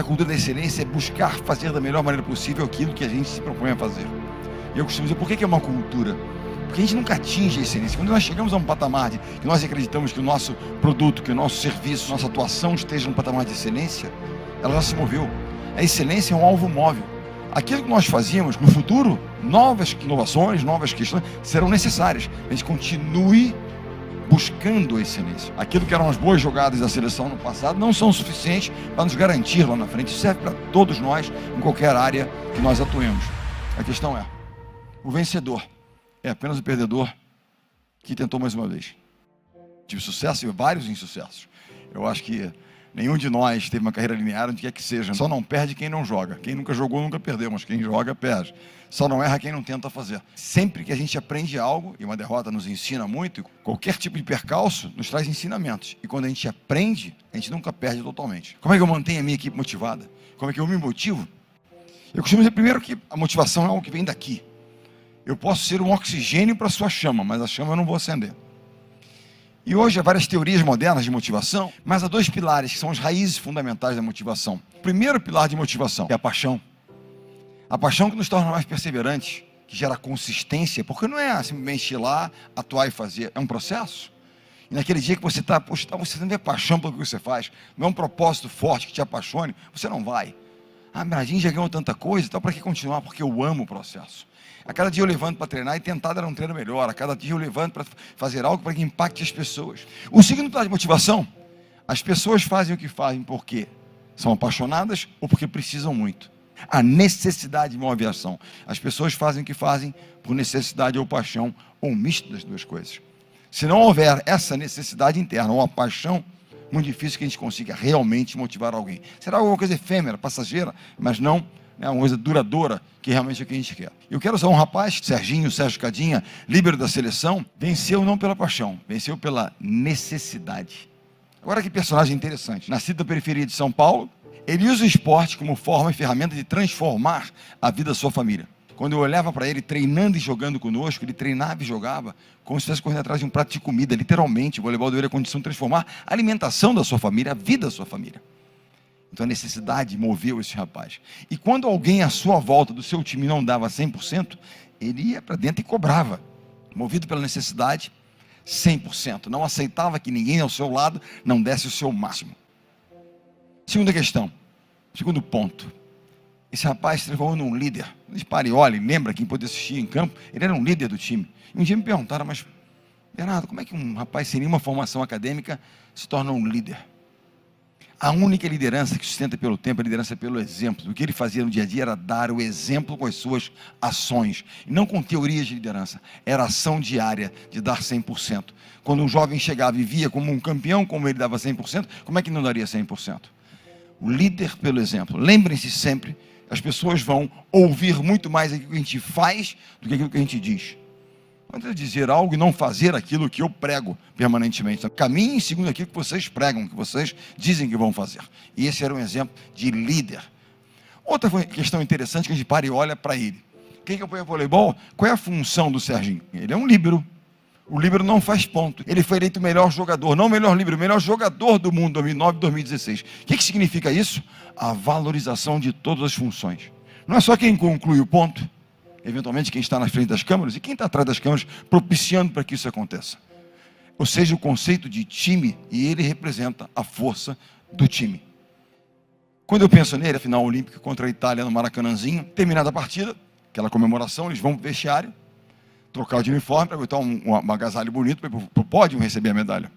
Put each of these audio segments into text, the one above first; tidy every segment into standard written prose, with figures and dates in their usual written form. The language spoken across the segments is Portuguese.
A cultura da excelência é buscar fazer da melhor maneira possível aquilo que a gente se propõe a fazer. E eu costumo dizer, por que é uma cultura? Porque a gente nunca atinge a excelência. Quando nós chegamos a um patamar que nós acreditamos que o nosso produto, que o nosso serviço, nossa atuação esteja num patamar de excelência, ela já se moveu. A excelência é um alvo móvel. Aquilo que nós fazíamos no futuro, novas inovações, novas questões serão necessárias. A gente continue buscando a excelência. Aquilo que eram as boas jogadas da seleção no passado não são suficientes para nos garantir lá na frente. Isso serve para todos nós, em qualquer área que nós atuemos. A questão é, o vencedor é apenas o perdedor que tentou mais uma vez. Tive sucesso e vários insucessos. Eu acho que nenhum de nós teve uma carreira linear, onde quer que seja. Só não perde quem não joga. Quem nunca jogou, nunca perdeu, mas quem joga, perde. Só não erra quem não tenta fazer. Sempre que a gente aprende algo, e uma derrota nos ensina muito, qualquer tipo de percalço nos traz ensinamentos. E quando a gente aprende, a gente nunca perde totalmente. Como é que eu mantenho a minha equipe motivada? Como é que eu me motivo? Eu costumo dizer primeiro que a motivação é algo que vem daqui. Eu posso ser um oxigênio para a sua chama, mas a chama eu não vou acender. E hoje há várias teorias modernas de motivação, mas há dois pilares que são as raízes fundamentais da motivação. O primeiro pilar de motivação é a paixão. A paixão que nos torna mais perseverantes, que gera consistência, porque não é simplesmente ir lá, atuar e fazer, é um processo. E naquele dia que você você não vê paixão pelo que você faz, não é um propósito forte que te apaixone, você não vai. Ah, mas a gente já ganhou tanta coisa, então para que continuar? Porque eu amo o processo. A cada dia eu levanto para treinar e tentar dar um treino melhor. A cada dia eu levanto para fazer algo para que impacte as pessoas. O segundo pilar de motivação, as pessoas fazem o que fazem porque são apaixonadas ou porque precisam muito. A necessidade de uma aviação. As pessoas fazem o que fazem por necessidade ou paixão, ou um misto das duas coisas. Se não houver essa necessidade interna ou a paixão, muito difícil que a gente consiga realmente motivar alguém. Será alguma coisa efêmera, passageira, mas não é uma coisa duradoura, que realmente é o que a gente quer. Eu quero usar um rapaz, Sérgio Cadinha, líbero da seleção, venceu não pela paixão, venceu pela necessidade. Agora que personagem interessante. Nascido na periferia de São Paulo, ele usa o esporte como forma e ferramenta de transformar a vida da sua família. Quando eu olhava para ele treinando e jogando conosco, ele treinava e jogava como se estivesse correndo atrás de um prato de comida, literalmente. O voleibol deu ele a condição de transformar a alimentação da sua família, a vida da sua família. Então a necessidade moveu esse rapaz. E quando alguém à sua volta do seu time não dava 100%, ele ia para dentro e cobrava. Movido pela necessidade, 100%. Não aceitava que ninguém ao seu lado não desse o seu máximo. Segunda questão, segundo ponto. Esse rapaz se transformou num líder. Quando para e olha, lembra quem pôde assistir em campo, ele era um líder do time. E um dia me perguntaram, mas Bernardo, como é que um rapaz sem nenhuma formação acadêmica se torna um líder? A única liderança que sustenta pelo tempo é a liderança pelo exemplo. O que ele fazia no dia a dia era dar o exemplo com as suas ações, e não com teorias de liderança. Era ação diária de dar 100%. Quando um jovem chegava e via como um campeão, como ele dava 100%, como é que não daria 100%? O líder pelo exemplo. Lembrem-se sempre, as pessoas vão ouvir muito mais aquilo que a gente faz do que aquilo que a gente diz. Quando eu dizer algo e não fazer aquilo que eu prego permanentemente. Caminhem segundo aquilo que vocês pregam, que vocês dizem que vão fazer. E esse era um exemplo de líder. Outra questão interessante que a gente para e olha para ele. Quem que apoia o voleibol? Qual é a função do Serginho? Ele é um líbero. O líbero não faz ponto. Ele foi eleito o melhor jogador, não o melhor líbero, o melhor jogador do mundo, 2009 e 2016. O que significa isso? A valorização de todas as funções. Não é só quem conclui o ponto, eventualmente quem está na frente das câmeras e quem está atrás das câmeras propiciando para que isso aconteça. Ou seja, o conceito de time, e ele representa a força do time. Quando eu penso nele, a final olímpica contra a Itália no Maracanãzinho, terminada a partida, aquela comemoração, eles vão para o vestiário, trocar de uniforme para botar um agasalho bonito para o pódio receber a medalha.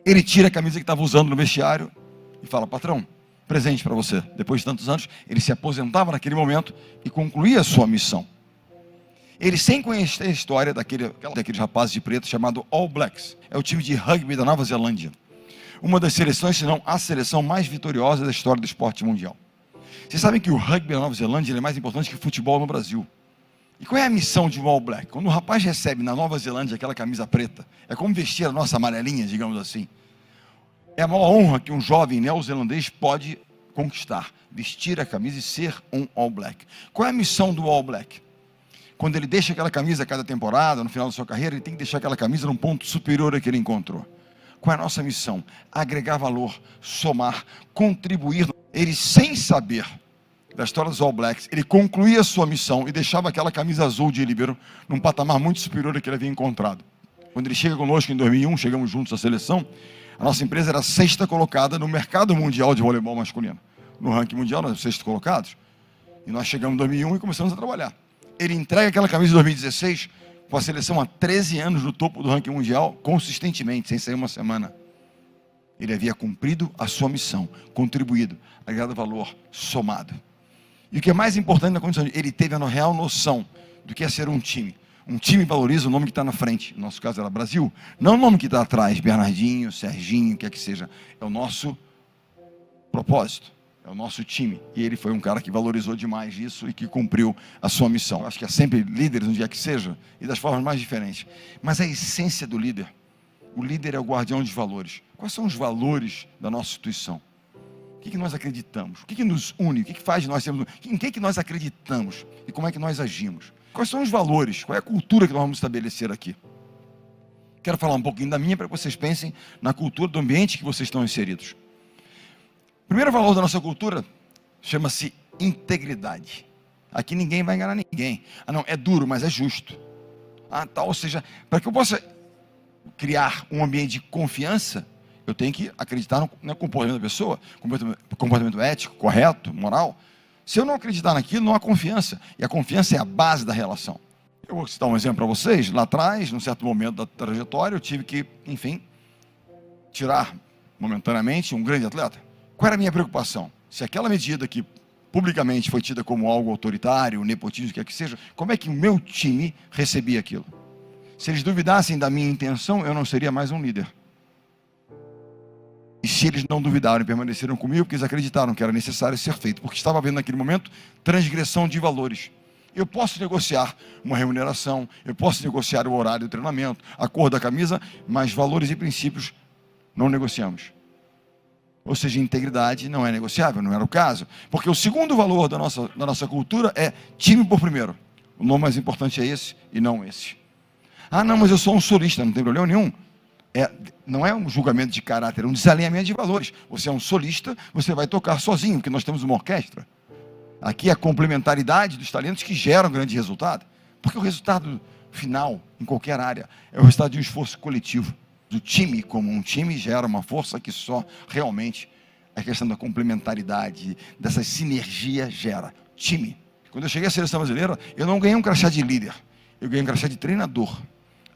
Ele tira a camisa que estava usando no vestiário e fala, patrão, presente para você. Depois de tantos anos, ele se aposentava naquele momento e concluía a sua missão. Ele, sem conhecer a história daqueles rapazes de preto chamado All Blacks, é o time de rugby da Nova Zelândia. Uma das seleções, se não a seleção mais vitoriosa da história do esporte mundial. Vocês sabem que o rugby da Nova Zelândia é mais importante que o futebol no Brasil. E qual é a missão de um All Black? Quando o rapaz recebe na Nova Zelândia aquela camisa preta, é como vestir a nossa amarelinha, digamos assim. É a maior honra que um jovem neozelandês pode conquistar, vestir a camisa e ser um All Black. Qual é a missão do All Black? Quando ele deixa aquela camisa a cada temporada, no final da sua carreira, ele tem que deixar aquela camisa num ponto superior ao que ele encontrou. Qual é a nossa missão? Agregar valor, somar, contribuir Ele, sem saber da história dos All Blacks, ele concluía a sua missão e deixava aquela camisa azul de líbero num patamar muito superior ao que ele havia encontrado. Quando ele chega conosco em 2001, chegamos juntos à seleção, a nossa empresa era a 6ª colocada no mercado mundial de voleibol masculino. No ranking mundial, nós somos 6º colocados. E nós chegamos em 2001 e começamos a trabalhar. Ele entrega aquela camisa de 2016 com a seleção há 13 anos no topo do ranking mundial, consistentemente, sem sair uma semana. Ele havia cumprido a sua missão, contribuído, agregado valor, somado. E o que é mais importante na condição de ele teve a real noção do que é ser um time. Um time valoriza o nome que está na frente. No nosso caso era Brasil. Não o nome que está atrás, Bernardinho, Serginho, o que é que seja. É o nosso propósito. É o nosso time. E ele foi um cara que valorizou demais isso e que cumpriu a sua missão. Eu acho que é sempre líderes, onde é que seja, e das formas mais diferentes. Mas a essência do líder, o líder é o guardião de valores. Quais são os valores da nossa instituição? O que nós acreditamos? O que nos une? O que faz de nós sermos... Em que nós acreditamos? E como é que nós agimos? Quais são os valores? Qual é a cultura que nós vamos estabelecer aqui? Quero falar um pouquinho da minha para que vocês pensem na cultura do ambiente que vocês estão inseridos. O primeiro valor da nossa cultura chama-se integridade. Aqui ninguém vai enganar ninguém. Ah, não, é duro, mas é justo. Ah, tá, ou seja, para que eu possa criar um ambiente de confiança, eu tenho que acreditar no comportamento da pessoa, comportamento ético, correto, moral. Se eu não acreditar naquilo, não há confiança. E a confiança é a base da relação. Eu vou citar um exemplo para vocês. Lá atrás, num certo momento da trajetória, eu tive que, enfim, tirar momentaneamente um grande atleta. Qual era a minha preocupação? Se aquela medida que publicamente foi tida como algo autoritário, nepotismo, o que é que seja, como é que o meu time recebia aquilo? Se eles duvidassem da minha intenção, eu não seria mais um líder. E se eles não duvidaram e permaneceram comigo, porque eles acreditaram que era necessário ser feito, porque estava havendo naquele momento transgressão de valores. Eu posso negociar uma remuneração, eu posso negociar o horário do treinamento, a cor da camisa, mas valores e princípios não negociamos. Ou seja, integridade não é negociável, não era o caso. Porque o segundo valor da nossa cultura é time por primeiro. O nome mais importante é esse e não esse. Ah, não, mas eu sou um solista, não tem problema nenhum. Não é um julgamento de caráter, é um desalinhamento de valores. Você é um solista, você vai tocar sozinho, porque nós temos uma orquestra. Aqui é a complementaridade dos talentos que gera um grande resultado. Porque o resultado final, em qualquer área, é o resultado de um esforço coletivo. Do time como um time gera uma força que só realmente a questão da complementaridade, dessa sinergia gera. Time. Quando eu cheguei à seleção brasileira, eu não ganhei um crachá de líder, eu ganhei um crachá de treinador.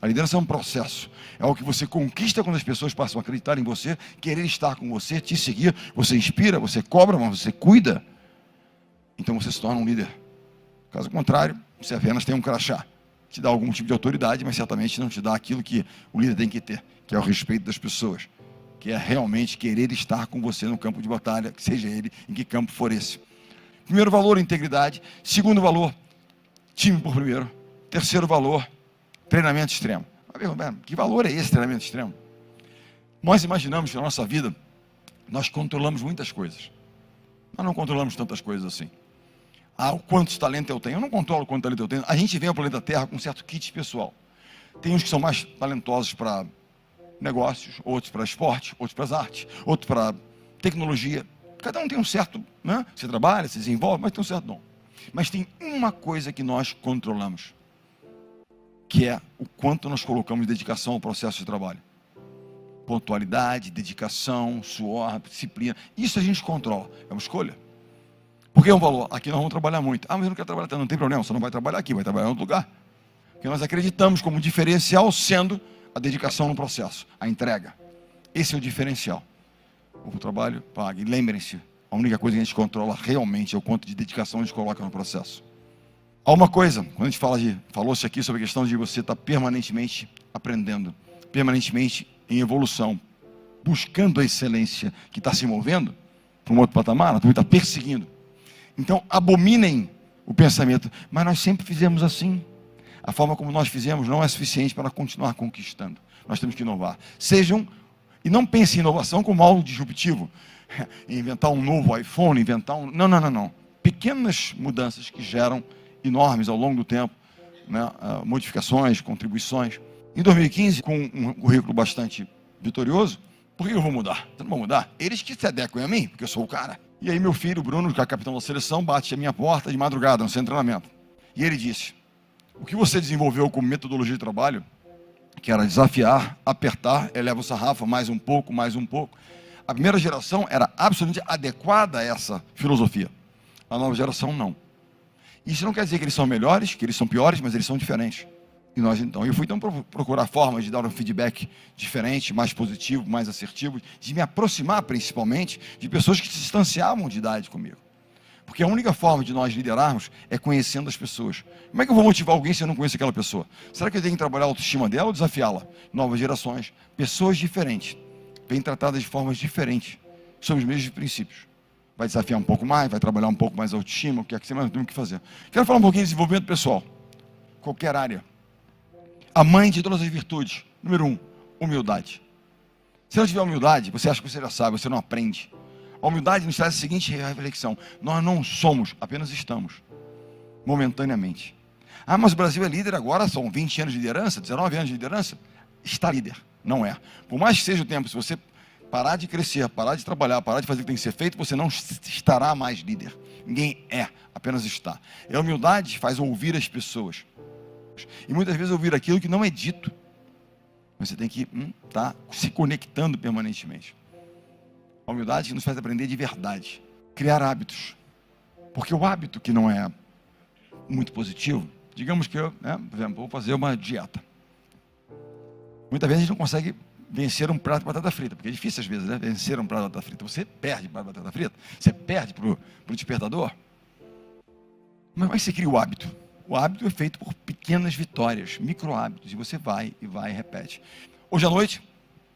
A liderança é um processo, é algo que você conquista quando as pessoas passam a acreditar em você, querer estar com você, te seguir, você inspira, você cobra, mas você cuida. Então você se torna um líder. Caso contrário, você apenas tem um crachá. Te dá algum tipo de autoridade, mas certamente não te dá aquilo que o líder tem que ter, que é o respeito das pessoas, que é realmente querer estar com você no campo de batalha, que seja ele, em que campo for esse. Primeiro valor, integridade. Segundo valor, time por primeiro. Terceiro valor, treinamento extremo. Que valor é esse treinamento extremo? Nós imaginamos que na nossa vida, nós controlamos muitas coisas. Nós não controlamos tantas coisas assim. Ah, o quanto talento eu tenho. Eu não controlo quanto talento eu tenho. A gente vem ao planeta Terra com um certo kit pessoal. Tem uns que são mais talentosos para negócios, outros para esporte, outros para as artes, outros para tecnologia. Cada um tem um certo, né? Você trabalha, se desenvolve, mas tem um certo dom. Mas tem uma coisa que nós controlamos, que é o quanto nós colocamos dedicação ao processo de trabalho. Pontualidade, dedicação, suor, disciplina. Isso a gente controla. É uma escolha. Porque é um valor. Aqui nós vamos trabalhar muito. Ah, mas eu não quero trabalhar tanto. Não tem problema, você não vai trabalhar aqui, vai trabalhar em outro lugar. Porque nós acreditamos como diferencial sendo a dedicação no processo, a entrega. Esse é o diferencial. O trabalho paga. E lembrem-se, a única coisa que a gente controla realmente é o quanto de dedicação a gente coloca no processo. Há uma coisa, quando a gente falou-se aqui sobre a questão de você estar permanentemente aprendendo, permanentemente em evolução, buscando a excelência que está se movendo para um outro patamar, está perseguindo. Então, abominem o pensamento. Mas nós sempre fizemos assim. A forma como nós fizemos não é suficiente para continuar conquistando. Nós temos que inovar. E não pensem em inovação como algo disruptivo. Inventar um novo iPhone, Não. Pequenas mudanças que geram enormes ao longo do tempo, né? Modificações, contribuições. Em 2015, com um currículo bastante vitorioso, por que eu vou mudar? Eu não vou mudar. Eles que se adequem a mim, porque eu sou o cara. E aí meu filho, Bruno, que é capitão da seleção, bate à minha porta de madrugada, no centro de treinamento. E ele disse: o que você desenvolveu como metodologia de trabalho, que era desafiar, apertar, eleva o sarrafo, mais um pouco, mais um pouco. A primeira geração era absolutamente adequada a essa filosofia. A nova geração não. Isso não quer dizer que eles são melhores, que eles são piores, mas eles são diferentes. E nós então, eu fui então procurar formas de dar um feedback diferente, mais positivo, mais assertivo, de me aproximar principalmente de pessoas que se distanciavam de idade comigo. Porque a única forma de nós liderarmos é conhecendo as pessoas. Como é que eu vou motivar alguém se eu não conheço aquela pessoa? Será que eu tenho que trabalhar a autoestima dela ou desafiá-la? Novas gerações, pessoas diferentes, bem tratadas de formas diferentes, sob os mesmos princípios. Vai desafiar um pouco mais, vai trabalhar um pouco mais a autoestima, o que é que você mais tem que fazer. Quero falar um pouquinho de desenvolvimento pessoal. Qualquer área. A mãe de todas as virtudes. Número 1, humildade. Se não tiver humildade, você acha que você já sabe, você não aprende. A humildade nos traz a seguinte reflexão: nós não somos, apenas estamos, momentaneamente. Ah, mas o Brasil é líder agora, são 20 anos de liderança, 19 anos de liderança. Está líder, não é. Por mais que seja o tempo, se você parar de crescer, parar de trabalhar, parar de fazer o que tem que ser feito, você não estará mais líder. Ninguém é, apenas está. E a humildade faz ouvir as pessoas. E muitas vezes ouvir aquilo que não é dito. Você tem que estar se conectando permanentemente. A humildade nos faz aprender de verdade. Criar hábitos. Porque o hábito que não é muito positivo, digamos que eu, por exemplo, vou fazer uma dieta. Muitas vezes a gente não consegue vencer um prato de batata frita, porque é difícil às vezes, vencer um prato de batata frita. Você perde para a batata frita, você perde para o despertador. Mas como é que você cria o hábito? O hábito é feito por pequenas vitórias, micro hábitos, e você vai e repete. Hoje à noite,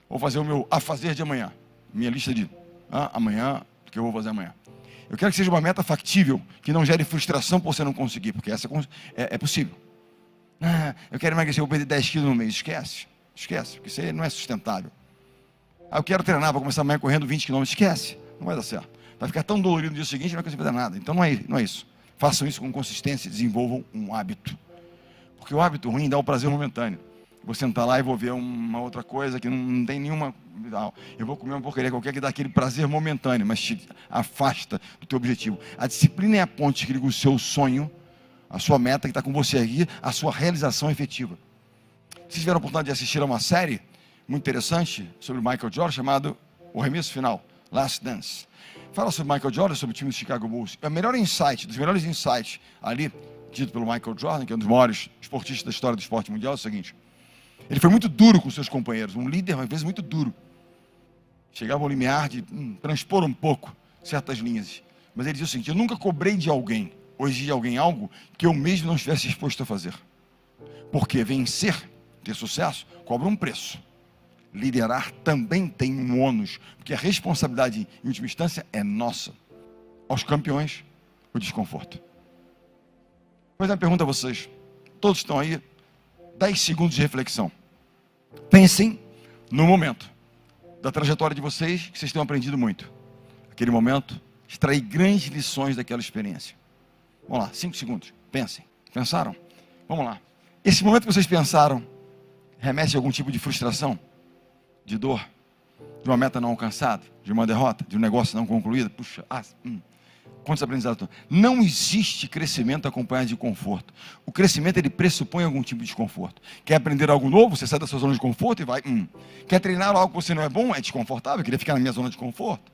vou fazer o meu a fazer de amanhã, minha lista de amanhã, o que eu vou fazer amanhã. Eu quero que seja uma meta factível, que não gere frustração por você não conseguir, porque essa é possível. Eu quero emagrecer, eu vou perder 10 quilos no mês, esquece, porque isso aí não é sustentável. Eu quero treinar, vou começar amanhã correndo 20 km, esquece, não vai dar certo. Vai ficar tão dolorido no dia seguinte, não vai conseguir fazer nada. Então não é isso. Façam isso com consistência e desenvolvam um hábito. Porque o hábito ruim dá o prazer momentâneo. Vou sentar lá e vou ver uma outra coisa que não tem nenhuma... Eu vou comer uma porcaria qualquer que dá aquele prazer momentâneo, mas te afasta do teu objetivo. A disciplina é a ponte que liga o seu sonho, a sua meta que está com você aqui, a sua realização efetiva. Vocês tiveram a oportunidade de assistir a uma série muito interessante sobre o Michael Jordan, chamado O Arremesso Final, Last Dance. Fala sobre Michael Jordan, sobre o time do Chicago Bulls. O melhor insight, dos melhores insights ali, dito pelo Michael Jordan, que é um dos maiores esportistas da história do esporte mundial, é o seguinte: ele foi muito duro com seus companheiros, um líder, às vezes, muito duro. Chegava ao limiar de transpor um pouco certas linhas. Mas ele dizia o seguinte: eu nunca cobrei de alguém, ou exigi de alguém algo que eu mesmo não estivesse disposto a fazer. Porque vencer, ter sucesso, cobra um preço. Liderar também tem um ônus, porque a responsabilidade, em última instância, é nossa. Aos campeões, o desconforto. Vou fazer uma pergunta a vocês. Todos estão aí, 10 segundos de reflexão. Pensem no momento da trajetória de vocês, que vocês tenham aprendido muito. Aquele momento, extrair grandes lições daquela experiência. Vamos lá, 5 segundos. Pensem. Pensaram? Vamos lá. Esse momento que vocês pensaram, remete a algum tipo de frustração? De dor, de uma meta não alcançada, de uma derrota, de um negócio não concluído? Puxa, quantos aprendizados? Não existe crescimento acompanhado de conforto. O crescimento, ele pressupõe algum tipo de desconforto. Quer aprender algo novo? Você sai da sua zona de conforto e vai. Quer treinar algo que você não é bom? É desconfortável, eu queria ficar na minha zona de conforto.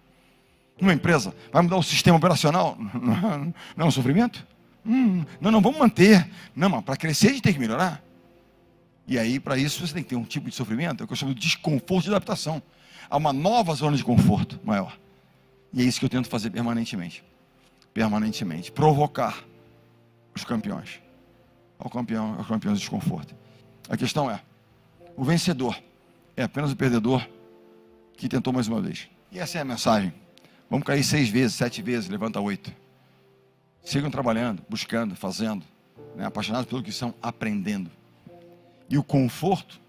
Numa empresa, vai mudar o sistema operacional? Não é um sofrimento? Não, vamos manter. Não, mas para crescer a gente tem que melhorar. E aí, para isso, você tem que ter um tipo de sofrimento, é o que eu chamo de desconforto de adaptação. Há uma nova zona de conforto maior. E é isso que eu tento fazer permanentemente. Permanentemente. Provocar os campeões. Os campeões de desconforto. A questão é, o vencedor é apenas o perdedor que tentou mais uma vez. E essa é a mensagem. Vamos cair 6 vezes, 7 vezes, levanta 8. Sigam trabalhando, buscando, fazendo, apaixonados pelo que são, aprendendo. E o conforto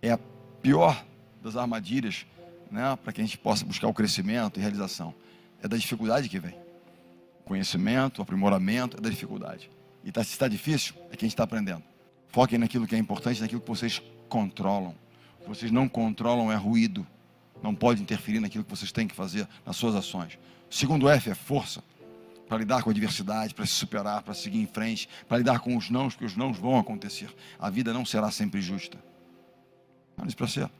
é a pior das armadilhas, para que a gente possa buscar o crescimento e realização. É da dificuldade que vem. O conhecimento, o aprimoramento é da dificuldade. E se está difícil, é que a gente está aprendendo. Foquem naquilo que é importante, naquilo que vocês controlam. O que vocês não controlam é ruído. Não pode interferir naquilo que vocês têm que fazer, nas suas ações. O segundo F é força, para lidar com a adversidade, para se superar, para seguir em frente, para lidar com os nãos, porque os nãos vão acontecer. A vida não será sempre justa. Mas para ser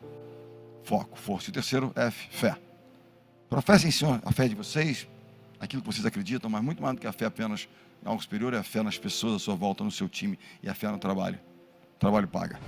foco, força. E o terceiro F, fé. Professem, Senhor, a fé de vocês, aquilo que vocês acreditam, mas muito mais do que a fé apenas em algo superior, é a fé nas pessoas à sua volta, no seu time, e a fé no trabalho. O trabalho paga.